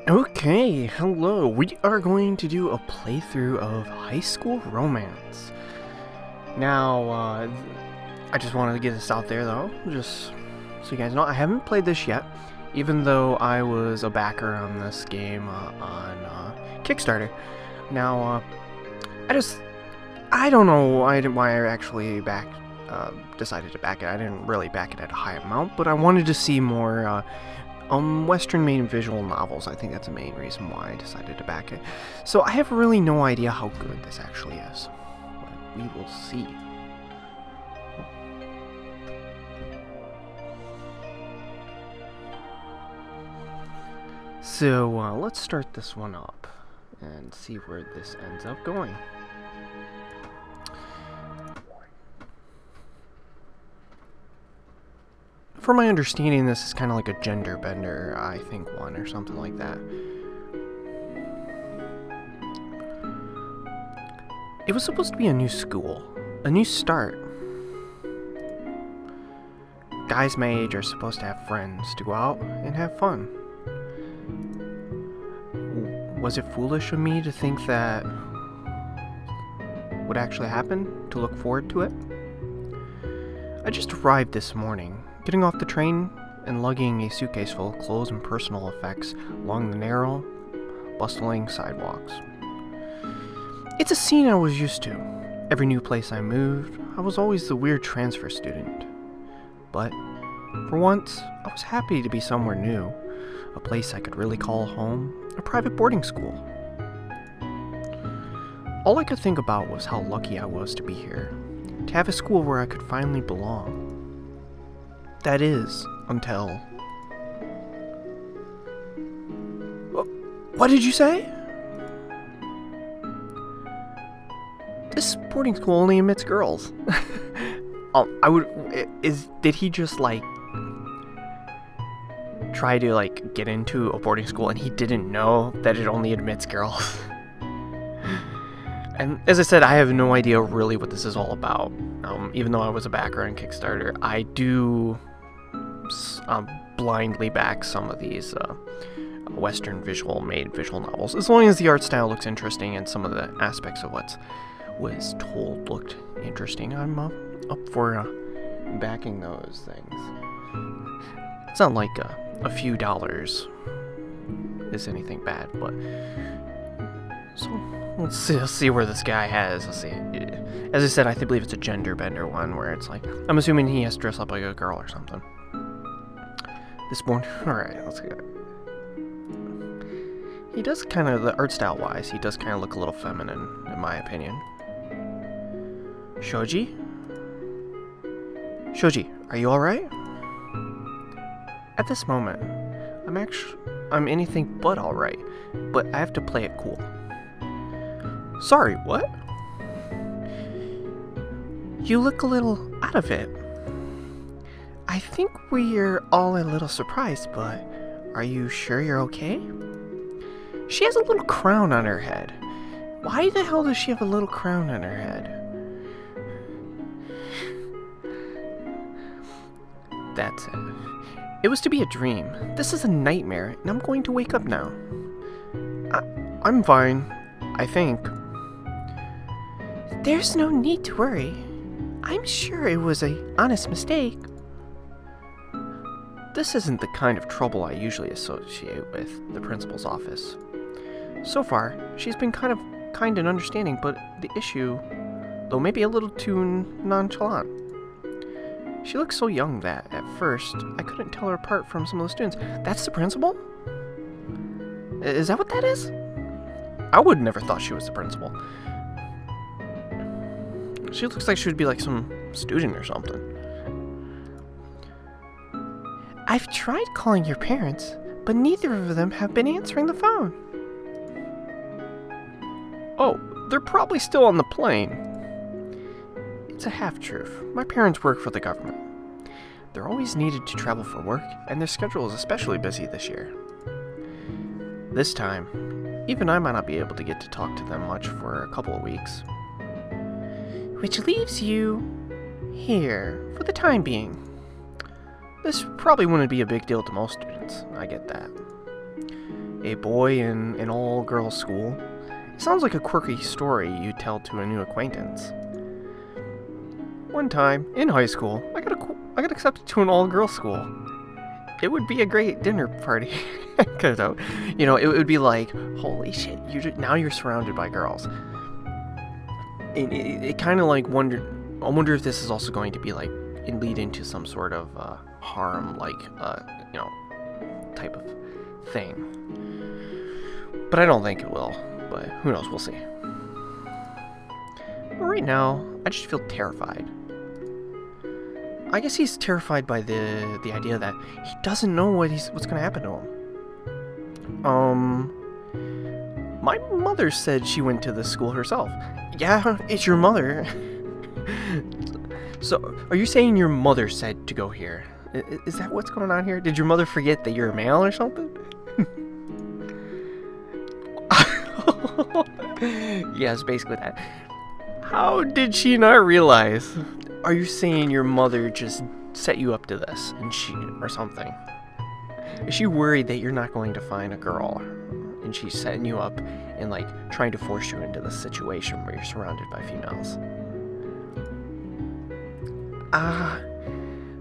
Okay, hello. We are going to do a playthrough of High School Romance. Now, I just wanted to get this out there, though, just so you guys know, I haven't played this yet, even though I was a backer on this game on Kickstarter. Now, I don't know why I actually decided to back it. I didn't really back it at a high amount, but I wanted to see more Western-made visual novels. I think that's the main reason why I decided to back it. So I have really no idea how good this actually is, but we will see. So let's start this one up and see where this ends up going. From my understanding, this is kind of like a gender bender, I think, one or something like that. It was supposed to be a new school, a new start. Guys my age are supposed to have friends to go out and have fun. Was it foolish of me to think that would actually happen, to look forward to it? I just arrived this morning, getting off the train and lugging a suitcase full of clothes and personal effects along the narrow, bustling sidewalks. It's a scene I was used to. Every new place I moved, I was always the weird transfer student. But, for once, I was happy to be somewhere new, a place I could really call home, a private boarding school. All I could think about was how lucky I was to be here, to have a school where I could finally belong. That is, until... What did you say? This boarding school only admits girls. Did he just, like, try to, like, get into a boarding school and he didn't know that it only admits girls? And as I said, I have no idea really what this is all about. Even though I was a backer on Kickstarter, I do blindly back some of these Western made visual novels. As long as the art style looks interesting and some of the aspects of what was told looked interesting, I'm up for backing those things. It's not like a few dollars is anything bad, but... So, let's see where this guy has. Let's see. As I said, I believe it's a gender bender one, where it's like, I'm assuming he has to dress up like a girl or something. This morning, alright, let's go. He does kind of, the art style wise, he does kind of look a little feminine, in my opinion. Shoji? Shoji, are you alright? At this moment, I'm anything but alright, but I have to play it cool. Sorry, what? You look a little out of it. I think we're all a little surprised, but are you sure you're okay? She has a little crown on her head. Why the hell does she have a little crown on her head? That's it. It was to be a dream. This is a nightmare, and I'm going to wake up now. I'm fine, I think. There's no need to worry. I'm sure it was an honest mistake. This isn't the kind of trouble I usually associate with the principal's office. So far, she's been kind and understanding, but the issue, though maybe a little too nonchalant. She looks so young that, at first, I couldn't tell her apart from some of the students. That's the principal? Is that what that is? I would never thought she was the principal. She looks like she would be like some student or something. I've tried calling your parents, but neither of them have been answering the phone. Oh, they're probably still on the plane. It's a half-truth. My parents work for the government. They're always needed to travel for work, and their schedule is especially busy this year. This time, even I might not be able to get to talk to them much for a couple of weeks. Which leaves you here for the time being. This probably wouldn't be a big deal to most students, I get that. a boy in an all-girls school. It sounds like a quirky story you tell to a new acquaintance. One time, in high school, I got accepted to an all-girls school. It would be a great dinner party. Because, you know, it would be like, holy shit, now you're surrounded by girls. It kind of like I wonder if this is also going to be like, lead into some sort of harm, like, you know, type of thing. But I don't think it will, but who knows, we'll see. But right now, I just feel terrified. I guess he's terrified by the idea that he doesn't know what's going to happen to him. My mother said she went to the school herself. Yeah, it's your mother. So, are you saying your mother said to go here? Is that what's going on here? Did your mother forget that you're a male or something? Yes, basically that. How did she not realize? Are you saying your mother just set you up to this or something? Is she worried that you're not going to find a girl and she's setting you up and like trying to force you into this situation where you're surrounded by females?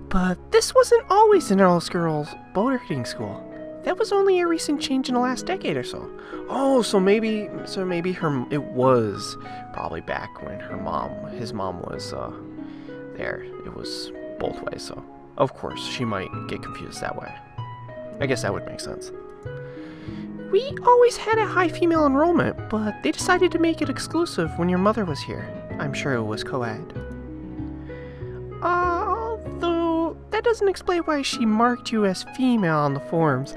But this wasn't always an all-girls boarding school. That was only a recent change in the last decade or so. Oh, so maybe it was probably back when his mom was there. It was both ways, so of course she might get confused that way. I guess that would make sense. We always had a high female enrollment, but they decided to make it exclusive when your mother was here. I'm sure it was co-ed. Although that doesn't explain why she marked you as female on the forms.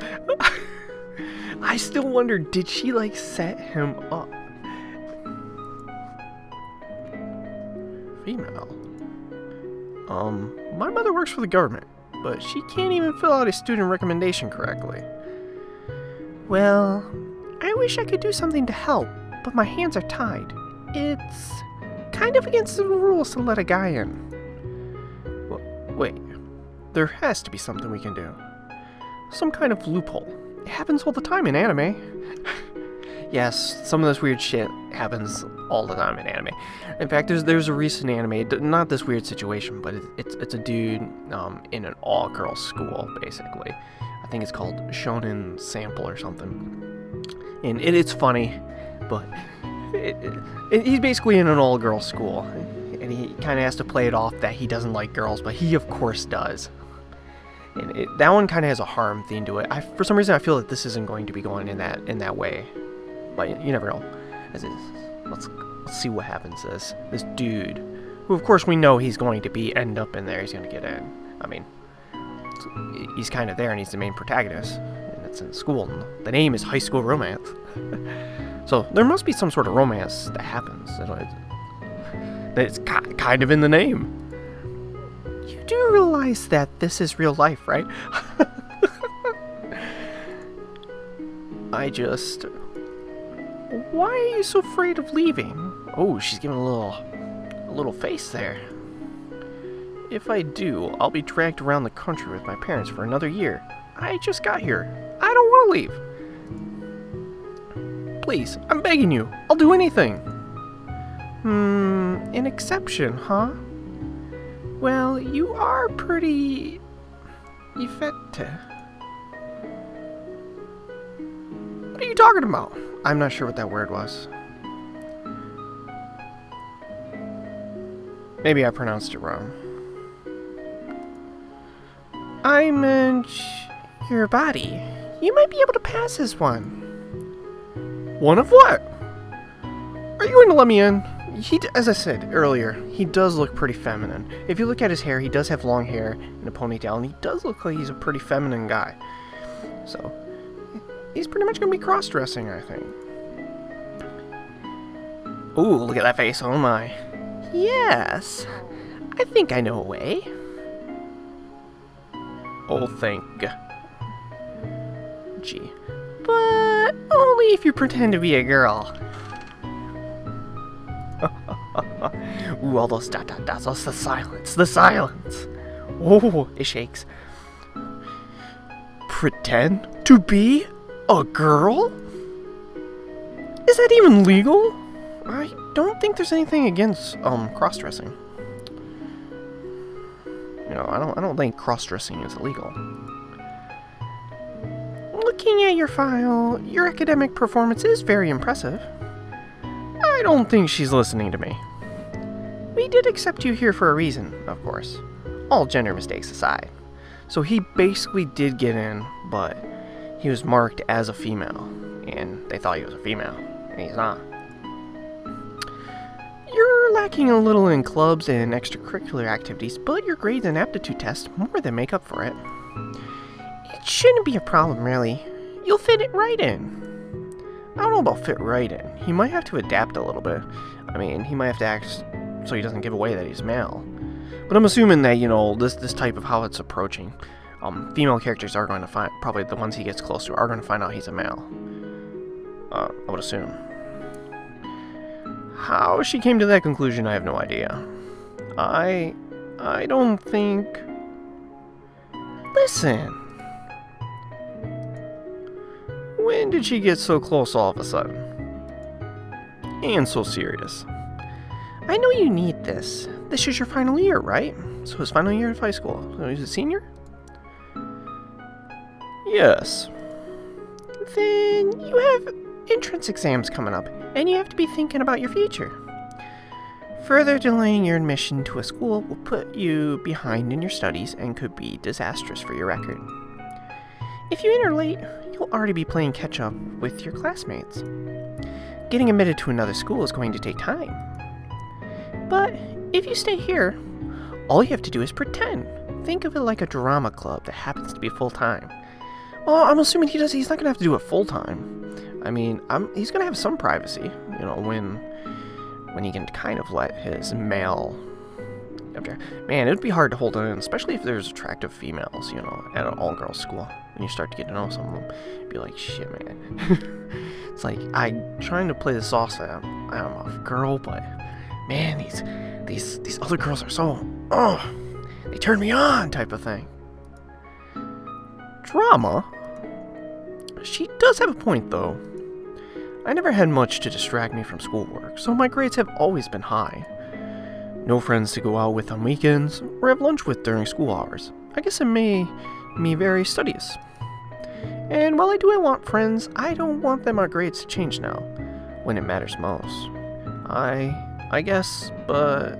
I still wonder, did she like set him up? Female? My mother works for the government, but she can't even fill out a student recommendation correctly. Well, I wish I could do something to help, but my hands are tied. It's kind of against the rules to let a guy in. Wait, there has to be something we can do. Some kind of loophole. It happens all the time in anime. Yes, some of this weird shit happens all the time in anime. In fact, there's a recent anime, not this weird situation, but it's a dude in an all-girls school, basically. I think it's called Shonen Sample or something. And it's funny, but he's basically in an all-girls school. And he kind of has to play it off that he doesn't like girls, but he of course does. And that one kind of has a harm theme to it. For some reason, I feel that this isn't going to be going in that way. But you never know. Let's see what happens to this dude, who of course we know he's going to end up in there. He's going to get in. I mean, he's kind of there, and he's the main protagonist, and it's in school. And the name is High School Romance. So there must be some sort of romance that happens. It's kind of in the name. You do realize that this is real life, right? Why are you so afraid of leaving? Oh, she's giving a little face there. If I do, I'll be dragged around the country with my parents for another year. I just got here. I don't want to leave. Please, I'm begging you. I'll do anything. An exception, huh? Well, you are pretty effective. What are you talking about? I'm not sure what that word was. Maybe I pronounced it wrong. I meant your body. You might be able to pass as one. One of what? Are you going to let me in? As I said earlier, he does look pretty feminine. If you look at his hair, he does have long hair and a ponytail, and he does look like he's a pretty feminine guy. So, he's pretty much going to be cross-dressing, I think. Ooh, look at that face, oh my. Yes, I think I know a way. Oh, thank Gee. But only if you pretend to be a girl. Ooh, all those dot dot dots, that's the silence. Oh, it shakes. Pretend to be? A girl? Is that even legal? I don't think there's anything against cross-dressing. You know, I don't think cross-dressing is illegal. Looking at your file, your academic performance is very impressive. I don't think she's listening to me. We did accept you here for a reason, of course. All gender mistakes aside. So he basically did get in, but he was marked as a female, and they thought he was a female, and he's not. You're lacking a little in clubs and extracurricular activities, but your grades and aptitude tests more than make up for it. It shouldn't be a problem, really. You'll fit it right in. I don't know about fit right in. He might have to adapt a little bit. I mean, he might have to act so he doesn't give away that he's male. But I'm assuming that, you know, this type of how it's approaching, female characters are going to find, probably the ones he gets close to, are going to find out he's a male. I would assume. How she came to that conclusion, I have no idea. I don't think... Listen. When did she get so close all of a sudden? And so serious? I know you need this. This is your final year, right? So his final year of high school. So he's a senior? Yes. Then you have entrance exams coming up, and you have to be thinking about your future. Further delaying your admission to a school will put you behind in your studies and could be disastrous for your record. If you enter late, you'll already be playing catch-up with your classmates. Getting admitted to another school is going to take time. But if you stay here, all you have to do is pretend. Think of it like a drama club that happens to be full-time. Well, I'm assuming he's not going to have to do it full-time. I mean, he's going to have some privacy, you know, when he can kind of let his male... Man, it would be hard to hold in, especially if there's attractive females, you know, at an all-girls school. When you start to get to know some of them, be like, shit, man. It's like, I'm trying to play the sauce that I'm a girl, but, man, these other girls are so, they turn me on, type of thing. Drama? She does have a point, though. I never had much to distract me from schoolwork, so my grades have always been high. No friends to go out with on weekends, or have lunch with during school hours. I guess it made me very studious. And while I do want friends, I don't want them our grades to change now, when it matters most. I guess, but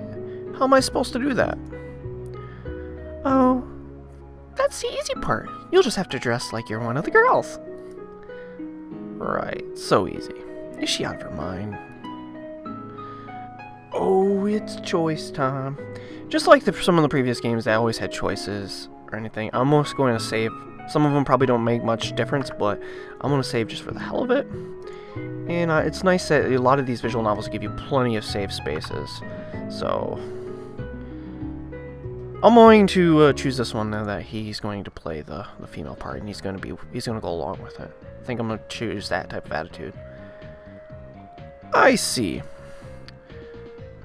how am I supposed to do that? Oh, that's the easy part. You'll just have to dress like you're one of the girls. Right, so easy. Is she out of her mind? Oh, it's choice time. Just like some of the previous games that always had choices or anything, I'm almost going to save. Some of them probably don't make much difference, but I'm going to save just for the hell of it. And it's nice that a lot of these visual novels give you plenty of save spaces. So I'm going to choose this one now that he's going to play the female part, and he's going to go along with it. I think I'm going to choose that type of attitude. I see.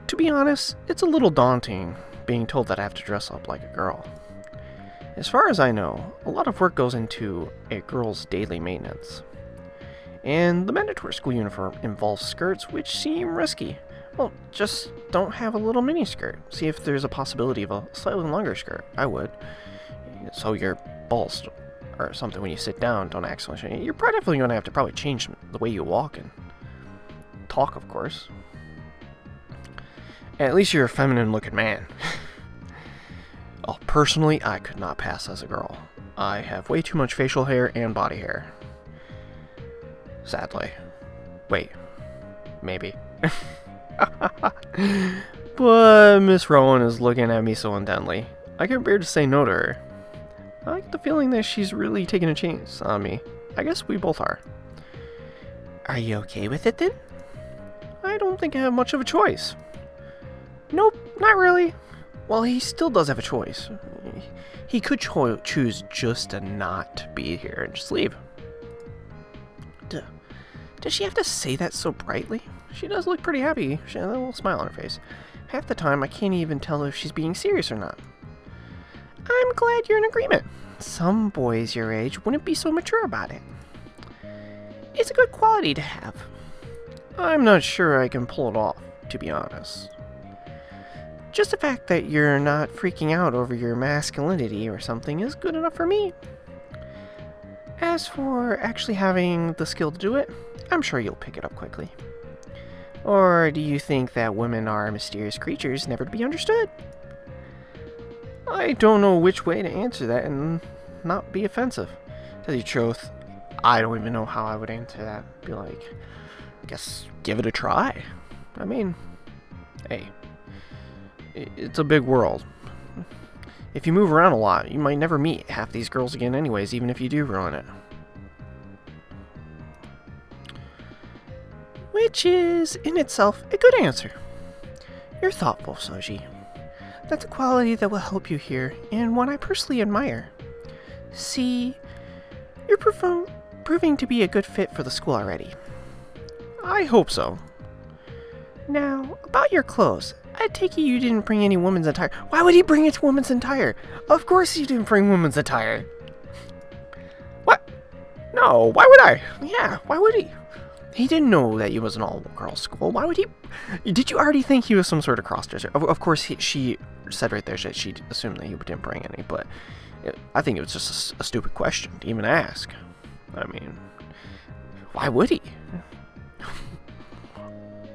To be honest, it's a little daunting being told that I have to dress up like a girl. As far as I know, a lot of work goes into a girl's daily maintenance. And the mandatory school uniform involves skirts which seem risky. Well, just don't have a little mini skirt. See if there's a possibility of a slightly longer skirt. I would. So your balls or something when you sit down don't accidentally. You're definitely going to have to probably change the way you walk and talk, of course. At least you're a feminine-looking man. Oh, personally, I could not pass as a girl. I have way too much facial hair and body hair. Sadly. Wait. Maybe. But Miss Rowan is looking at me so intently. I can't bear to say no to her. I get the feeling that she's really taking a chance on me. I guess we both are. Are you okay with it then? I don't think I have much of a choice. Nope, not really. Well, he still does have a choice. He could choose just to not be here and just leave. Does she have to say that so brightly? She does look pretty happy. She has a little smile on her face. Half the time, I can't even tell if she's being serious or not. I'm glad you're in agreement. Some boys your age wouldn't be so mature about it. is a good quality to have. I'm not sure I can pull it off, to be honest. Just the fact that you're not freaking out over your masculinity or something is good enough for me. As for actually having the skill to do it, I'm sure you'll pick it up quickly. Or do you think that women are mysterious creatures never to be understood? I don't know which way to answer that and not be offensive. To tell you the truth, I don't even know how I would answer that. Be like, I guess give it a try. I mean, hey, it's a big world. If you move around a lot, you might never meet half these girls again anyways, even if you do ruin it. Which is, in itself, a good answer. You're thoughtful, Soji. That's a quality that will help you here, and one I personally admire. See, you're proving to be a good fit for the school already. I hope so. Now, about your clothes. I take it you didn't bring any women's attire. Why would he bring it to women's attire? Of course you didn't bring women's attire. What? No, why would I? Yeah, why would he? He didn't know that he was an all-girls school. Why would he? Did you already think he was some sort of cross-dresser? Of course, she said right there that she assumed that he didn't bring any, but I think it was just a stupid question to even ask. I mean, why would he?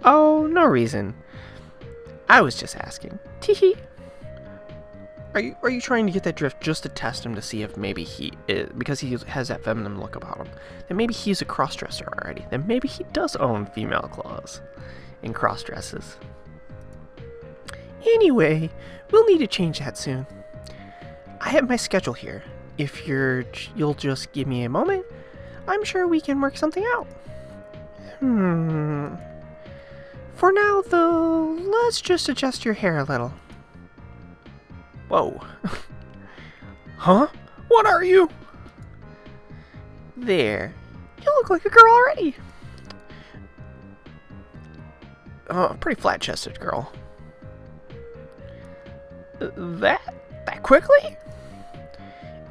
Oh, no reason. I was just asking. Teehee. Are you trying to get that drift just to test him to see if maybe he is, because he has that feminine look about him, then maybe he's a cross-dresser already. Then maybe he does own female clothes and cross-dresses. Anyway, we'll need to change that soon. I have my schedule here. If you'll just give me a moment, I'm sure we can work something out. For now, though, let's just adjust your hair a little. Whoa. Huh? What are you? There. You look like a girl already. Pretty flat-chested girl. That quickly?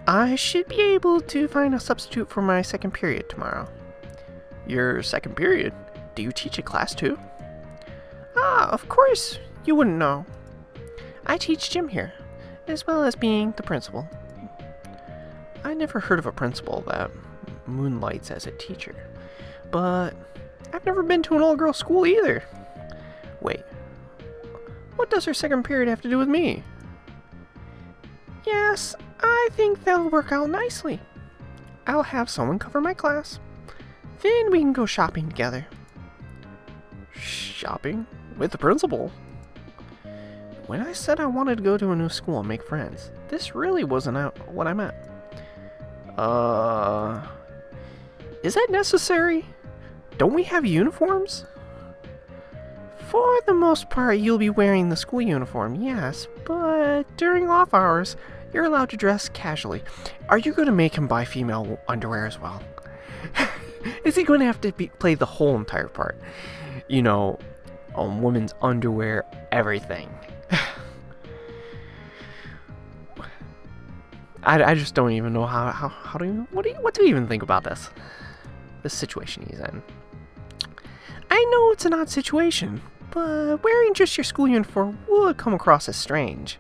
I should be able to find a substitute for my second period tomorrow. Your second period? Do you teach a class too? Ah, of course. You wouldn't know. I teach gym here, as well as being the principal. I never heard of a principal that moonlights as a teacher, but I've never been to an all-girls school either. Wait, what does her second period have to do with me? Yes, I think that'll work out nicely. I'll have someone cover my class. Then we can go shopping together. Shopping? With the principal? When I said I wanted to go to a new school and make friends, this really wasn't what I meant. Is that necessary? Don't we have uniforms? For the most part, you'll be wearing the school uniform, yes, but during off hours, you're allowed to dress casually. Are you going to make him buy female underwear as well? Is he going to have to play the whole entire part? You know, women's underwear, everything. I just don't even know what to even think about this situation he's in. I know it's an odd situation, but wearing just your school uniform would come across as strange.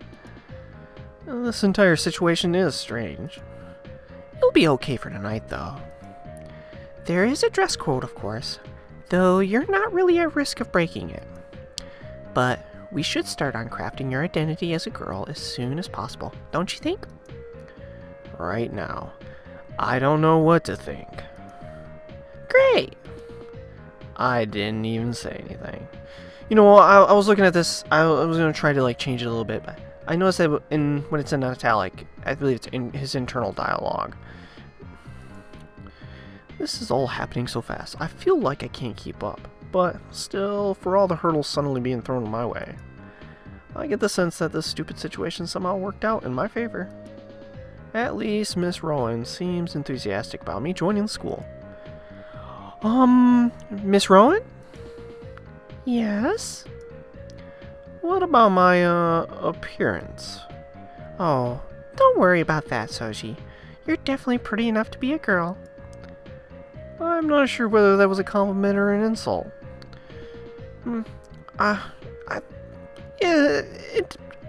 This entire situation is strange. You'll be okay for tonight, though. There is a dress code, of course, though you're not really at risk of breaking it. But we should start on crafting your identity as a girl as soon as possible, don't you think? Right now, I don't know what to think. Great! I didn't even say anything. You know, I was looking at this, I was going to try to change it a little bit, but I noticed that when it's in italic, I believe it's in his internal dialogue. This is all happening so fast. I feel like I can't keep up, but still, for all the hurdles suddenly being thrown my way, I get the sense that this stupid situation somehow worked out in my favor. At least Miss Rowan seems enthusiastic about me joining the school. Miss Rowan? Yes? What about my, appearance? Oh, don't worry about that, Soji. You're definitely pretty enough to be a girl. I'm not sure whether that was a compliment or an insult. I, yeah,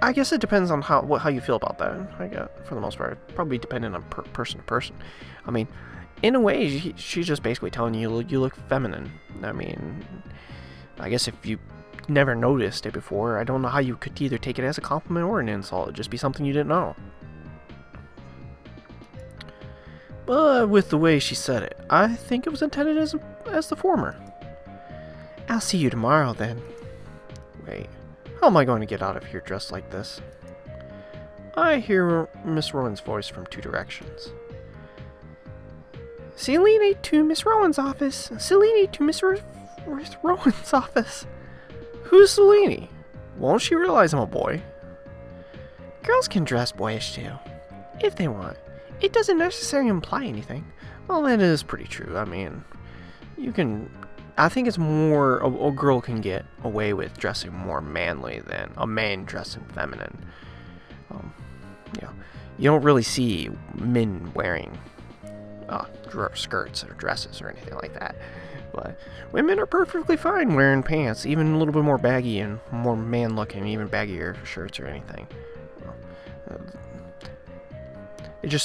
I guess it depends on how you feel about that. I guess for the most part, probably depending on person to person. I mean, in a way, she's just basically telling you you look feminine. I mean, I guess if you never noticed it before, I don't know how you could either take it as a compliment or an insult. It'd just be something you didn't know. But with the way she said it, I think it was intended as the former. I'll see you tomorrow then. Wait, how am I going to get out of here dressed like this? I hear Miss Rowan's voice from two directions. Selene to Miss Rowan's office. Selene to Miss Rowan's office. Who's Selene? Won't she realize I'm a boy? Girls can dress boyish too, if they want. It doesn't necessarily imply anything. Well, that is pretty true. I mean, you can... I think it's more... A girl can get away with dressing more manly than a man dressing feminine. Yeah, you don't really see men wearing skirts or dresses or anything like that. But women are perfectly fine wearing pants, even a little bit more baggy and more man-looking, even baggier shirts or anything.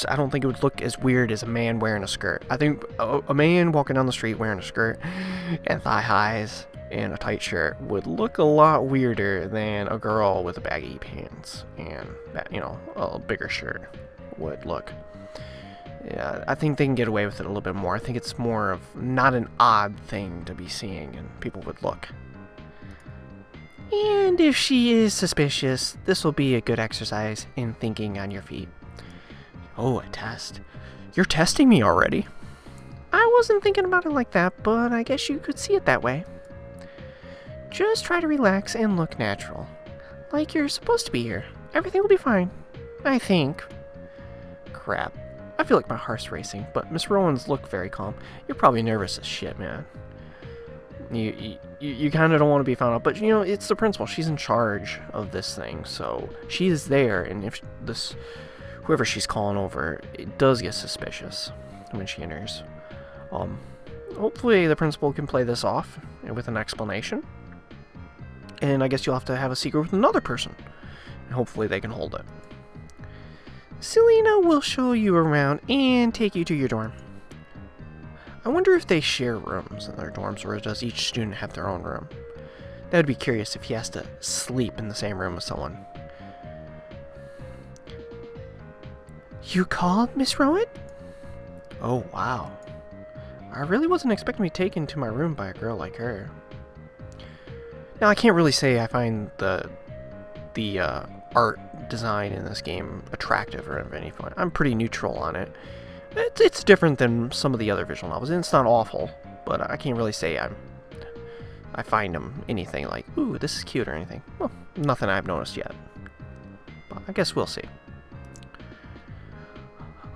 I don't think it would look as weird as a man wearing a skirt. I think a man walking down the street wearing a skirt and thigh highs and a tight shirt would look a lot weirder than a girl with baggy pants and, a bigger shirt would look. Yeah, I think they can get away with it a little bit more. I think it's more of not an odd thing to be seeing and people would look. And if she is suspicious, this will be a good exercise in thinking on your feet. Oh, a test. You're testing me already? I wasn't thinking about it like that, but I guess you could see it that way. Just try to relax and look natural. Like you're supposed to be here. Everything will be fine. I think. Crap. I feel like my heart's racing, but Miss Rowan's look very calm. You're probably nervous as shit, man. You kind of don't want to be found out, but it's the principal. She's in charge of this thing, so she is there, and if whoever she's calling over, it does get suspicious when she enters. Hopefully the principal can play this off with an explanation. And I guess you'll have to have a secret with another person. And hopefully they can hold it. Selena will show you around and take you to your dorm. I wonder if they share rooms in their dorms, or does each student have their own room? That would be curious if he has to sleep in the same room as someone. You called, Miss Rowan? Oh, wow. I really wasn't expecting to be taken to my room by a girl like her. Now, I can't really say I find the art design in this game attractive or of any point. I'm pretty neutral on it. It's different than some of the other visual novels, and it's not awful, but I can't really say I find them anything like, ooh, this is cute or anything. Well, nothing I've noticed yet. But I guess we'll see.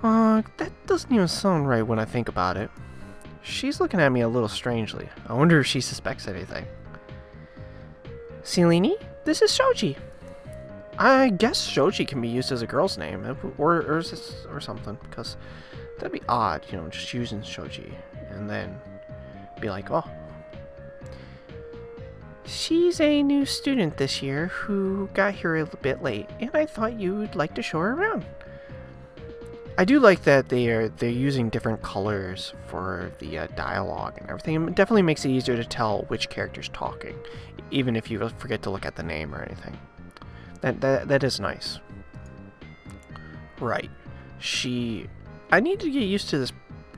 That doesn't even sound right when I think about it. She's looking at me a little strangely. I wonder if she suspects anything. Selene, this is Shoji. I guess Shoji can be used as a girl's name, or something, because that'd be odd, just using Shoji, and then be like, oh. She's a new student this year who got here a bit late, and I thought you'd like to show her around. I do like that they're using different colors for the dialogue and everything. It definitely makes it easier to tell which character's talking, even if you forget to look at the name or anything. That is nice. Right. I need to get used to this,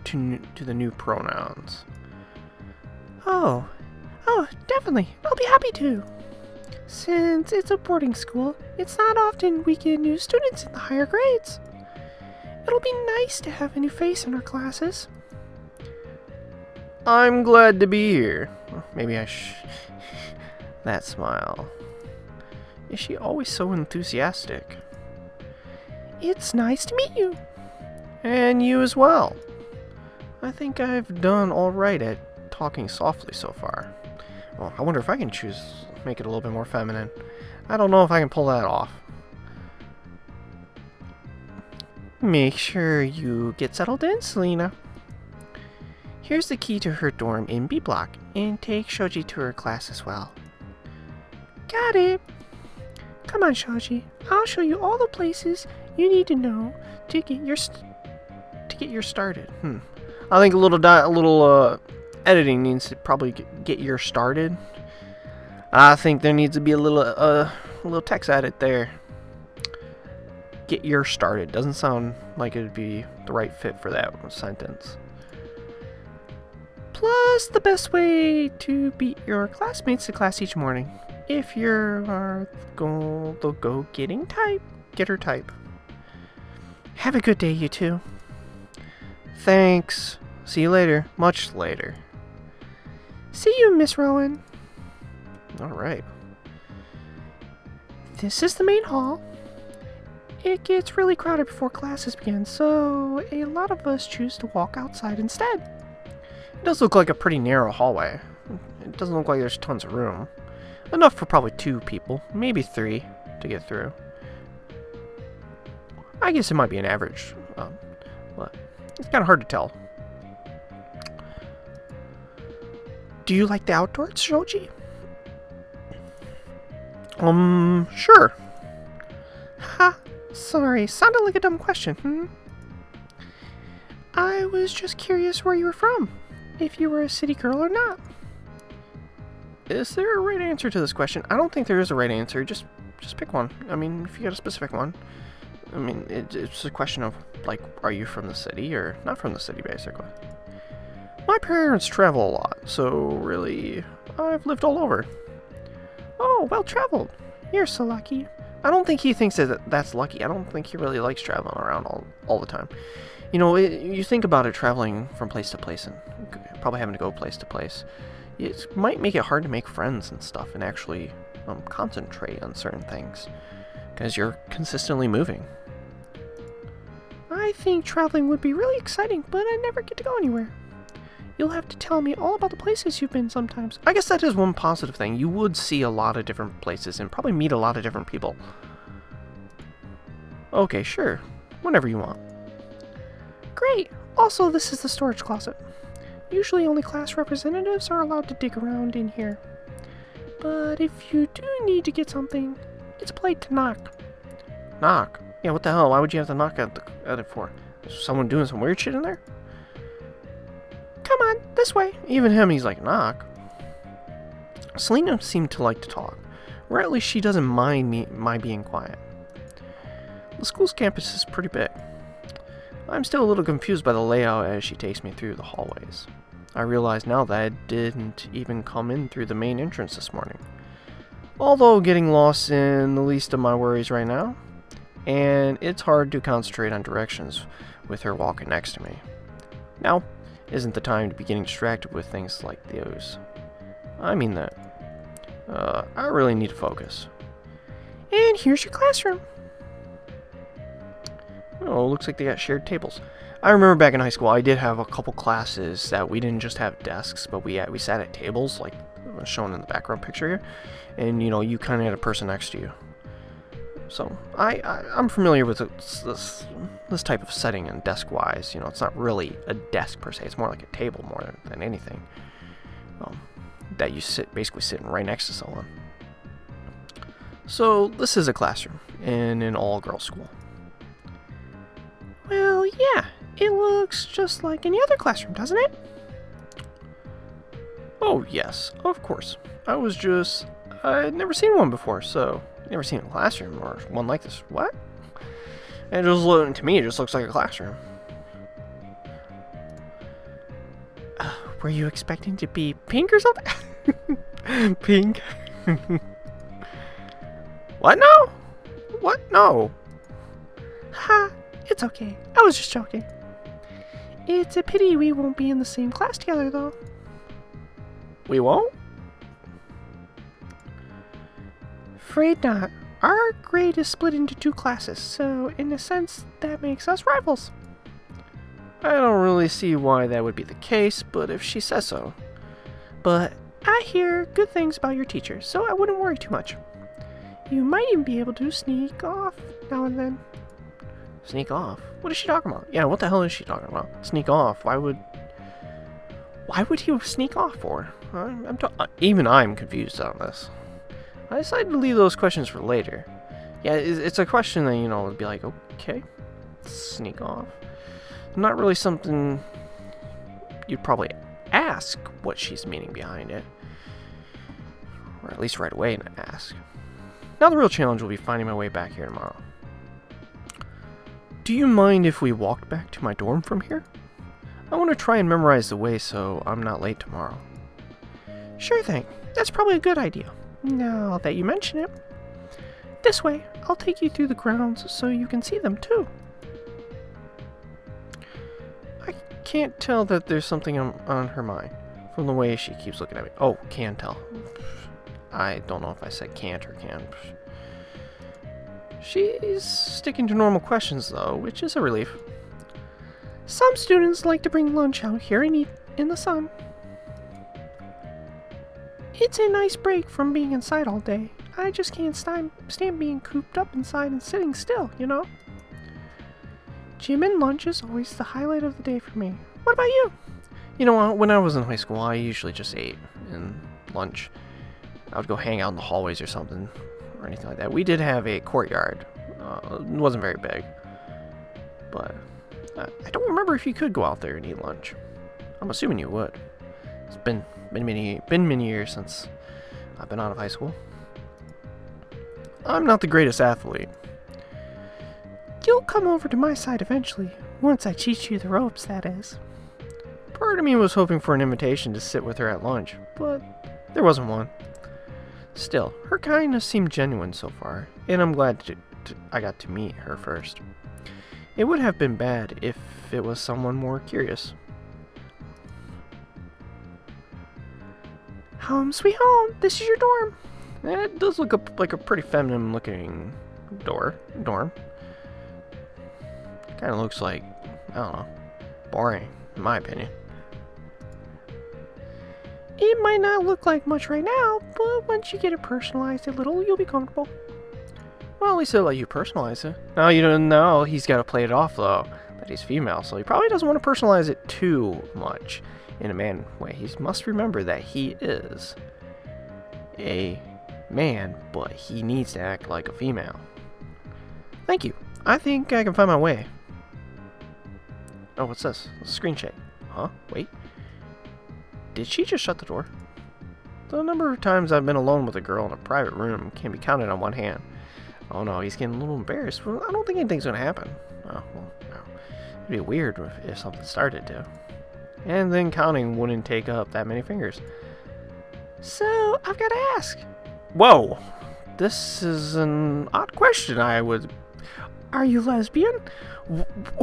to the new pronouns. Oh, definitely. I'll be happy to. Since it's a boarding school, it's not often we get new students in the higher grades. It'll be nice to have a new face in our classes. I'm glad to be here. Maybe that smile. Is she always so enthusiastic? It's nice to meet you. And you as well. I think I've done alright at talking softly so far. Well, I wonder if I can make it a little bit more feminine. I don't know if I can pull that off. Make sure you get settled in, Selena. Here's the key to her dorm in B block, and take Shoji to her class as well. Got it. Come on, Shoji. I'll show you all the places you need to know to get your started. I think a little editing needs to probably get your started. I think there needs to be a little text added there. Get your started doesn't sound like it would be the right fit for that sentence. Plus, the best way to beat your classmates to class each morning. If you're the go-getting type, getter type. Have a good day, you two. Thanks. See you later. Much later. See you, Miss Rowan. Alright. This is the main hall. It gets really crowded before classes begin, so a lot of us choose to walk outside instead. It does look like a pretty narrow hallway. It doesn't look like there's tons of room. Enough for probably 2 people, maybe 3 to get through. I guess it might be an average, but it's kind of hard to tell. Do you like the outdoors, Shoji? Sure. Ha, sorry, sounded like a dumb question, I was just curious where you were from, if you were a city girl or not. Is there a right answer to this question? I don't think there is a right answer. Just pick one. I mean, if you got a specific one. I mean, it's a question of, like, are you from the city or not from the city, basically. My parents travel a lot, so really, I've lived all over. Oh, well traveled. You're so lucky. I don't think he thinks that that's lucky. I don't think he really likes traveling around all the time. You know, you think about it, traveling from place to place and probably having to go place to place. It might make it hard to make friends and stuff and actually concentrate on certain things because you're consistently moving. I think traveling would be really exciting, but I never get to go anywhere. You'll have to tell me all about the places you've been sometimes. I guess that is one positive thing. You would see a lot of different places and probably meet a lot of different people. Okay, sure. Whenever you want. Great! Also, this is the storage closet. Usually only class representatives are allowed to dig around in here. But if you do need to get something, it's polite to knock. Knock? Yeah, what the hell? Why would you have to knock at it for? Is someone doing some weird shit in there? Come on, this way. Even him, he's like, knock. Selena seemed to like to talk. Or at least she doesn't mind my being quiet. The school's campus is pretty big. I'm still a little confused by the layout as she takes me through the hallways. I realize now that I didn't even come in through the main entrance this morning. Although getting lost in the least of my worries right now, and it's hard to concentrate on directions with her walking next to me. Now isn't the time to be getting distracted with things like those. I mean that. I really need to focus. And here's your classroom. Oh, looks like they got shared tables. I remember back in high school, I did have a couple classes that we didn't just have desks, but we sat at tables, like shown in the background picture here. And, you know, you kind of had a person next to you. So, I'm familiar with this type of setting and desk-wise. You know, it's not really a desk per se. It's more like a table more than anything. That you basically sitting right next to someone. So, this is a classroom in an all-girls school. Well, yeah, it looks just like any other classroom, doesn't it? Oh, yes, of course. I'd never seen one before, so... Never seen a classroom or one like this. What? And to me, it just looks like a classroom. Were you expecting to be pink or something? Pink? What now? What? No. Ha! It's okay. I was just joking. It's a pity we won't be in the same class together, though. We won't? Afraid not. Our grade is split into 2 classes, so in a sense, that makes us rivals. I don't really see why that would be the case, but if she says so. But I hear good things about your teacher, so I wouldn't worry too much. You might even be able to sneak off now and then. Sneak off? What is she talking about? Yeah, what the hell is she talking about? Sneak off? Why would Why would he sneak off for? Even I'm confused on this. I decided to leave those questions for later. Yeah, it's a question that, you know, would be like, okay, sneak off. Not really something you'd probably ask what she's meaning behind it. Or at least right away and ask. Now the real challenge will be finding my way back here tomorrow. Do you mind if we walked back to my dorm from here? I want to try and memorize the way so I'm not late tomorrow. Sure thing. That's probably a good idea. Now that you mention it. This way, I'll take you through the grounds so you can see them too. I can't tell that there's something on her mind from the way she keeps looking at me. Oh, can tell. I don't know if I said can't or can. She's sticking to normal questions though, which is a relief. Some students like to bring lunch out here and eat in the sun. It's a nice break from being inside all day. I just can't stand being cooped up inside and sitting still, you know? Gym and lunch is always the highlight of the day for me. What about you? You know, when I was in high school, I usually just ate in lunch. I would go hang out in the hallways or something, or anything like that. We did have a courtyard. It wasn't very big. But I don't remember if you could go out there and eat lunch. I'm assuming you would. It's been many years since I've been out of high school. I'm not the greatest athlete. You'll come over to my side eventually, once I teach you the ropes, that is. Part of me was hoping for an invitation to sit with her at lunch, but there wasn't one. Still, her kindness seemed genuine so far, and I'm glad I got to meet her first. It would have been bad if it was someone more curious. Home sweet home, this is your dorm. It does look like a pretty feminine looking dorm. Kind of looks like, I don't know, boring, in my opinion. It might not look like much right now, but once you get it personalized a little, you'll be comfortable. Well, at least they'll let you personalize it. Now you don't know he's got to play it off, though, that he's female, so he probably doesn't want to personalize it too much in a man way. He must remember that he is a man, but he needs to act like a female. Thank you. I think I can find my way. Oh, what's this? A screen shake. Huh? Wait. Did she just shut the door? The number of times I've been alone with a girl in a private room can be counted on one hand. Oh no, he's getting a little embarrassed. Well, I don't think anything's gonna happen. Oh, well, no. It'd be weird if something started to. And then counting wouldn't take up that many fingers. So, I've got to ask. Whoa! This is an odd question. Are you lesbian?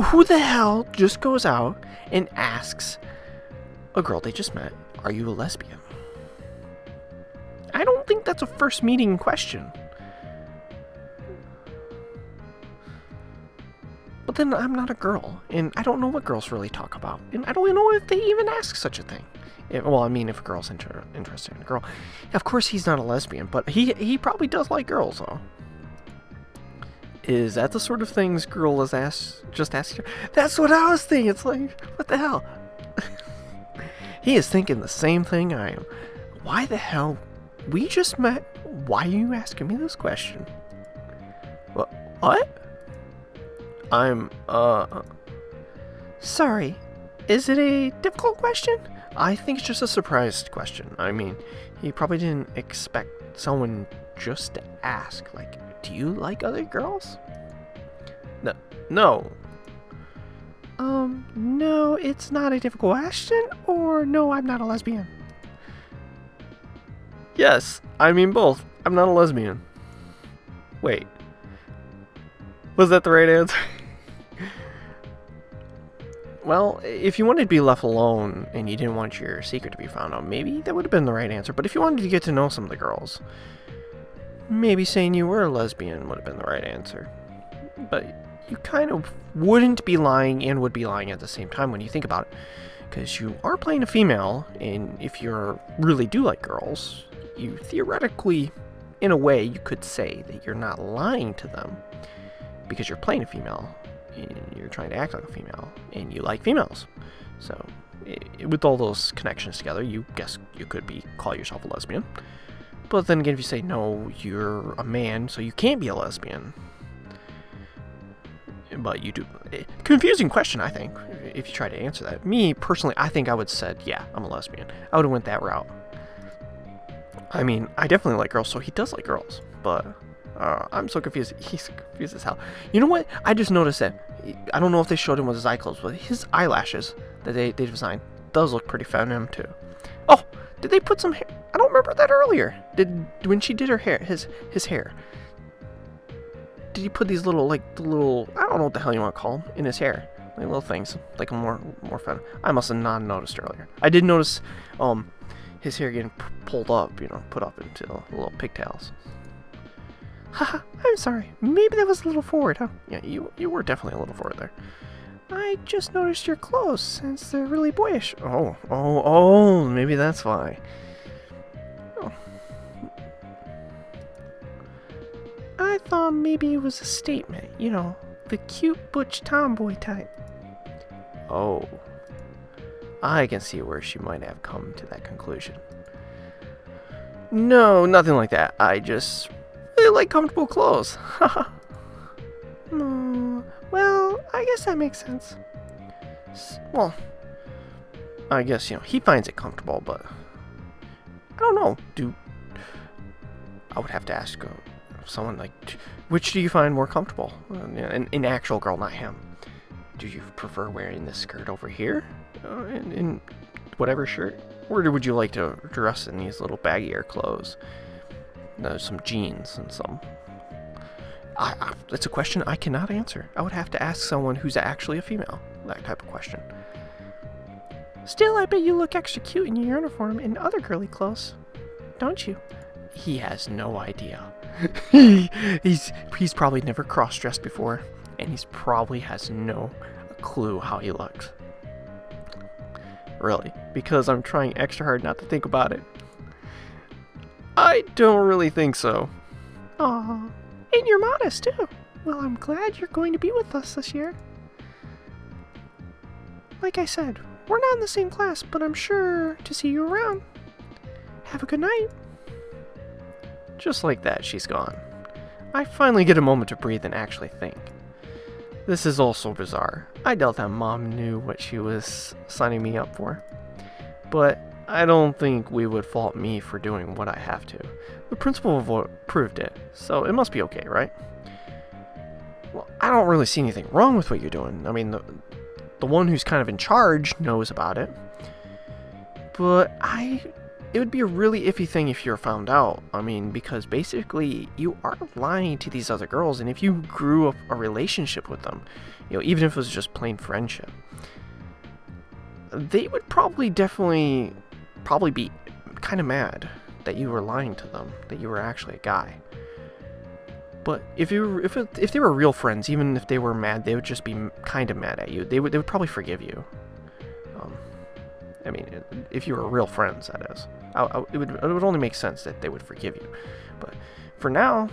Who the hell just goes out and asks a girl they just met, are you a lesbian? I don't think that's a first meeting question. But then I'm not a girl, and I don't know what girls really talk about, and I don't know if they even ask such a thing. Well, I mean, if a girl's interested in a girl. Of course he's not a lesbian, but he probably does like girls, though. Is that the sort of things girl is just asking? That's what I was thinking. It's like, what the hell? He is thinking the same thing I am. Why the hell? We just met. Why are you asking me this question? What? Sorry. Is it a difficult question? I think it's just a surprise question. I mean, he probably didn't expect someone just to ask, like, do you like other girls? No. No, it's not a difficult question, or no, I'm not a lesbian. Yes, I mean both. I'm not a lesbian. Wait. Was that the right answer? Well, if you wanted to be left alone and you didn't want your secret to be found out, maybe that would have been the right answer. But if you wanted to get to know some of the girls, maybe saying you were a lesbian would have been the right answer. But you kind of wouldn't be lying and would be lying at the same time when you think about it. Because you are playing a female, and if you really do like girls, you theoretically, in a way, you could say that you're not lying to them. Because you're playing a female, and you're trying to act like a female, and you like females. So, with all those connections together, you guess you could call yourself a lesbian. But then again, if you say no, you're a man, so you can't be a lesbian. But you do. Confusing question, I think, if you try to answer that. Me, personally, I think I would have said, yeah, I'm a lesbian. I would have went that route. I mean, I definitely like girls, so he does like girls. But I'm so confused. He's confused as hell. You know what? I just noticed that. I don't know if they showed him with his eye closed, but his eyelashes that they designed does look pretty feminine, too. Oh, did they put some hair? I don't remember that earlier. When she did her hair, his hair. Did he put these little, like, I don't know what the hell you want to call them, in his hair? Like little things, like more fun. I must have not noticed earlier. I did notice, his hair getting pulled up, put up into little pigtails. Haha, I'm sorry. Maybe that was a little forward, huh? Yeah, you were definitely a little forward there. I just noticed your clothes, since they're really boyish. Oh, maybe that's why. Oh. I thought maybe it was a statement, the cute butch tomboy type. Oh. I can see where she might have come to that conclusion. No, nothing like that. I just really like comfortable clothes. Haha. Well, I guess that makes sense. Well, I guess, he finds it comfortable, but I don't know. I would have to ask someone, like, which do you find more comfortable? An actual girl, not him. Do you prefer wearing this skirt over here? In whatever shirt? Or would you like to dress in these little baggier clothes? Some jeans and some... It's a question I cannot answer. I would have to ask someone who's actually a female. That type of question. Still, I bet you look extra cute in your uniform and other girly clothes. Don't you? He has no idea. He's probably never cross-dressed before, and he's probably has no clue how he looks. Really, because I'm trying extra hard not to think about it. I don't really think so. Aw, and you're modest too. Well, I'm glad you're going to be with us this year. Like I said, we're not in the same class, but I'm sure to see you around. Have a good night. Just like that, she's gone. I finally get a moment to breathe and actually think. This is all so bizarre. I doubt that Mom knew what she was signing me up for. But I don't think we would fault me for doing what I have to. The principal approved it, so it must be okay, right? Well, I don't really see anything wrong with what you're doing. I mean, the one who's kind of in charge knows about it. But it would be a really iffy thing if you're found out. I mean, because basically you are lying to these other girls, and if you grew up a relationship with them, even if it was just plain friendship, they would probably be kind of mad that you were lying to them, that you were actually a guy. But if they were real friends, even if they were mad, they would just be kind of mad at you. They would probably forgive you. I mean, if you were real friends, that is. It would only make sense that they would forgive you. But for now,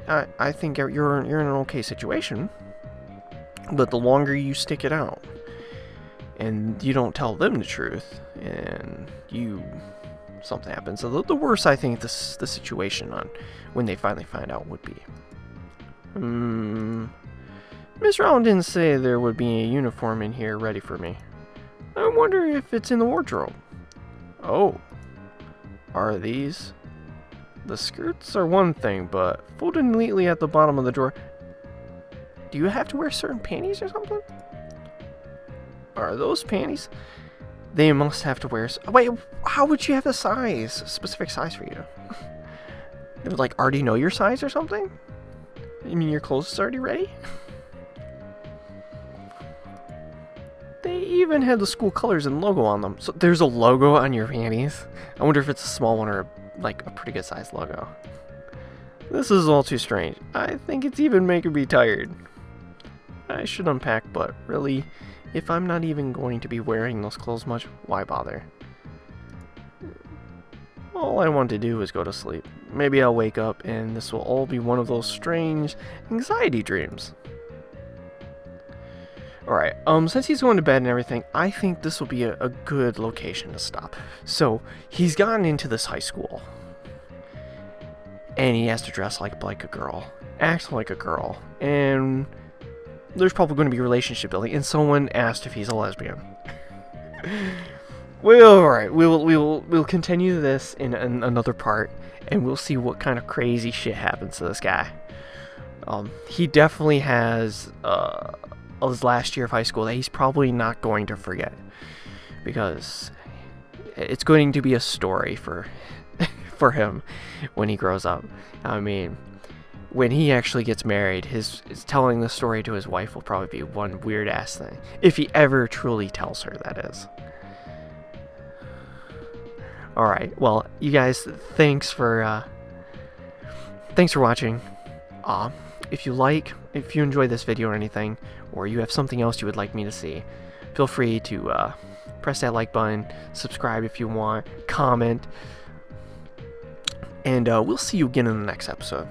I think you're in an okay situation. But the longer you stick it out, and you don't tell them the truth, and something happens, so the worse I think the situation on when they finally find out would be. Miss Round didn't say there would be a uniform in here ready for me. I wonder if it's in the wardrobe. Oh. Are these? The skirts are one thing, but folded neatly at the bottom of the drawer. Do you have to wear certain panties or something? Are those panties? They must have to wear... Wait, how would you have a specific size for you? They would, like, already know your size or something? You mean your clothes is already ready? They even had the school colors and logo on them. So there's a logo on your panties? I wonder if it's a small one or like a pretty good sized logo. This is all too strange. I think it's even making me tired. I should unpack, but really, if I'm not even going to be wearing those clothes much, why bother? All I want to do is go to sleep. Maybe I'll wake up and this will all be one of those strange anxiety dreams. Alright, since he's going to bed and everything, I think this will be a good location to stop. So, he's gotten into this high school. And he has to dress like a girl. Act like a girl. And there's probably going to be relationship building. And someone asked if he's a lesbian. Well, alright, we'll continue this in another part. And we'll see what kind of crazy shit happens to this guy. He definitely has his last year of high school that he's probably not going to forget, because it's going to be a story for him when he grows up. I mean, when he actually gets married, his telling the story to his wife will probably be one weird ass thing, if he ever truly tells her, that is. Alright, well, you guys, thanks for watching. If you enjoyed this video or anything, or you have something else you would like me to see, feel free to press that like button, subscribe if you want, comment, and we'll see you again in the next episode.